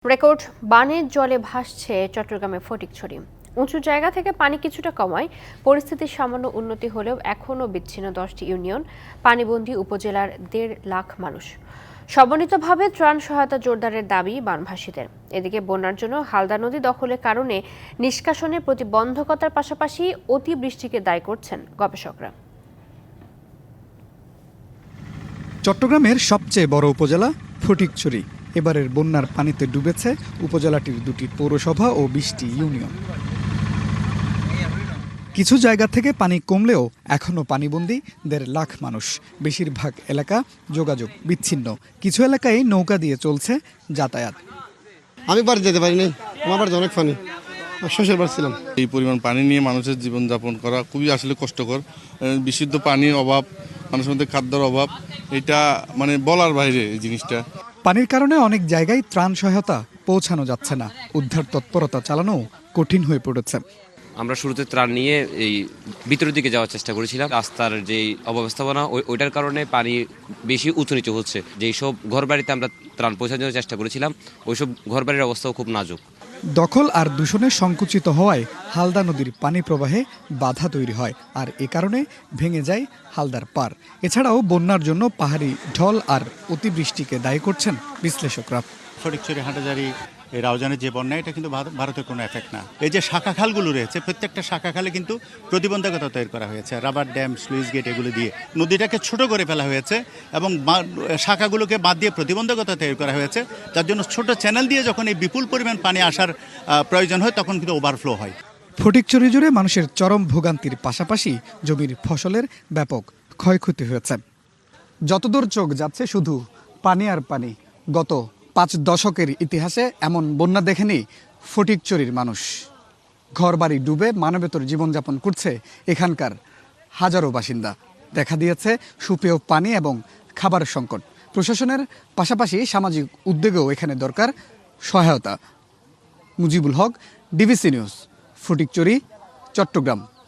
Record বানের জলে ভাসছে চট্টগ্রামের ফটিকছড়ি। উঁচু জায়গা থেকে পানি কিছুটা কমায় পরিস্থিতির সামান্য উন্নতি হলেও এখনও বিচ্ছিন্ন 10টি ইউনিয়ন, পানিবন্দী উপজেলার 1.5 লাখ মানুষ। সমন্বিতভাবে ত্রাণ সহায়তা জোরদারের দাবি বানভাসীদের। এদিকে বন্যার জন্য হালদা নদী দখলের কারণে নিষ্কাশনের প্রতিবন্ধকতার পাশাপাশি অতিবৃষ্টিকে দায়ী করছেন গবেষকরা। চট্টগ্রামের সবচেয়ে বড় উপজেলা ফটিকছড়ি। এবারের বন্যার পানিতে ডুবেছে উপজেলাটির 2টি পৌরসভা ও 20টি ইউনিয়ন। কিছু জায়গা থেকে পানি কমলেও এখনও পানিবন্দী 1.5 লাখ মানুষ। বেশিরভাগ এলাকা যোগাযোগ বিচ্ছিন্ন। কিছু এলাকায় নৌকা দিয়ে চলছে যাতায়াত। আমি বাড়ি যেতে পারিনি, আমার বাড়িতে অনেক পানি, শ্বশুর বাড়ি ছিলাম। এই পরিমাণ পানি নিয়ে মানুষের জীবনযাপন করা খুবই আসলে কষ্টকর। বিশুদ্ধ পানির অভাব, মানুষের মধ্যে খাদ্যের অভাব, এটা মানে বলার বাইরে এই জিনিসটা। পানির কারণে অনেক জায়গায় ত্রাণ সহায়তা পৌঁছানো যাচ্ছে না। উদ্ধার তৎপরতা চালানো কঠিন হয়ে পড়েছে। আমরা শুরুতে ত্রাণ নিয়ে এই ভিতরের দিকে যাওয়ার চেষ্টা করেছিলাম। রাস্তার যে অব্যবস্থাপনা ওইটার কারণে পানি বেশি উঁচু নিচু হচ্ছে। যেই সব ঘরবাড়িতে আমরা ত্রাণ পৌঁছানোর চেষ্টা করেছিলাম, ওইসব ঘরবাড়ির অবস্থাও খুব নাজুক। দখল আর দূষণে সংকুচিত হওয়ায় হালদা নদীর পানি প্রবাহে বাধা তৈরি হয়, আর এ কারণে ভেঙে যায় হালদার পার। এছাড়াও বন্যার জন্য পাহাড়ি ঢল আর অতিবৃষ্টিকে দায়ী করছেন বিশ্লেষকরা। ফটিকছড়ি, হাটাজারি, এই রাউজানের যে বন্যা, এটা কিন্তু ভারতের কোনো এফেক্ট না। এই যে শাখা খালগুলো রয়েছে, প্রত্যেকটা শাখা খালে কিন্তু প্রতিবন্ধকতা তৈরি করা হয়েছে, রাবার ড্যাম, স্লুইস গেট এগুলো দিয়ে নদীটাকে ছোট করে ফেলা হয়েছে এবং শাখাগুলোকে বাদ দিয়ে প্রতিবন্ধকতা তৈরি করা হয়েছে। যার জন্য ছোট চ্যানেল দিয়ে যখন এই বিপুল পরিমাণ পানি আসার প্রয়োজন হয়, তখন কিন্তু ওভারফ্লো হয়। ফটিকছড়ি জুড়ে মানুষের চরম ভোগান্তির পাশাপাশি জমির ফসলের ব্যাপক ক্ষয়ক্ষতি হয়েছে। যতদূর চোখ যাচ্ছে শুধু পানি আর পানি। গত 5 দশকের ইতিহাসে এমন বন্যা দেখেনি ফটিকছড়ির মানুষ। ঘরবাড়ি ডুবে মানবেতর জীবনযাপন করছে এখানকার হাজারো বাসিন্দা। দেখা দিয়েছে সুপেয় পানি এবং খাবার সংকট। প্রশাসনের পাশাপাশি সামাজিক উদ্যোগেও এখানে দরকার সহায়তা। Mujibul Haque, DBC news, Fatikchhari, Chittagong.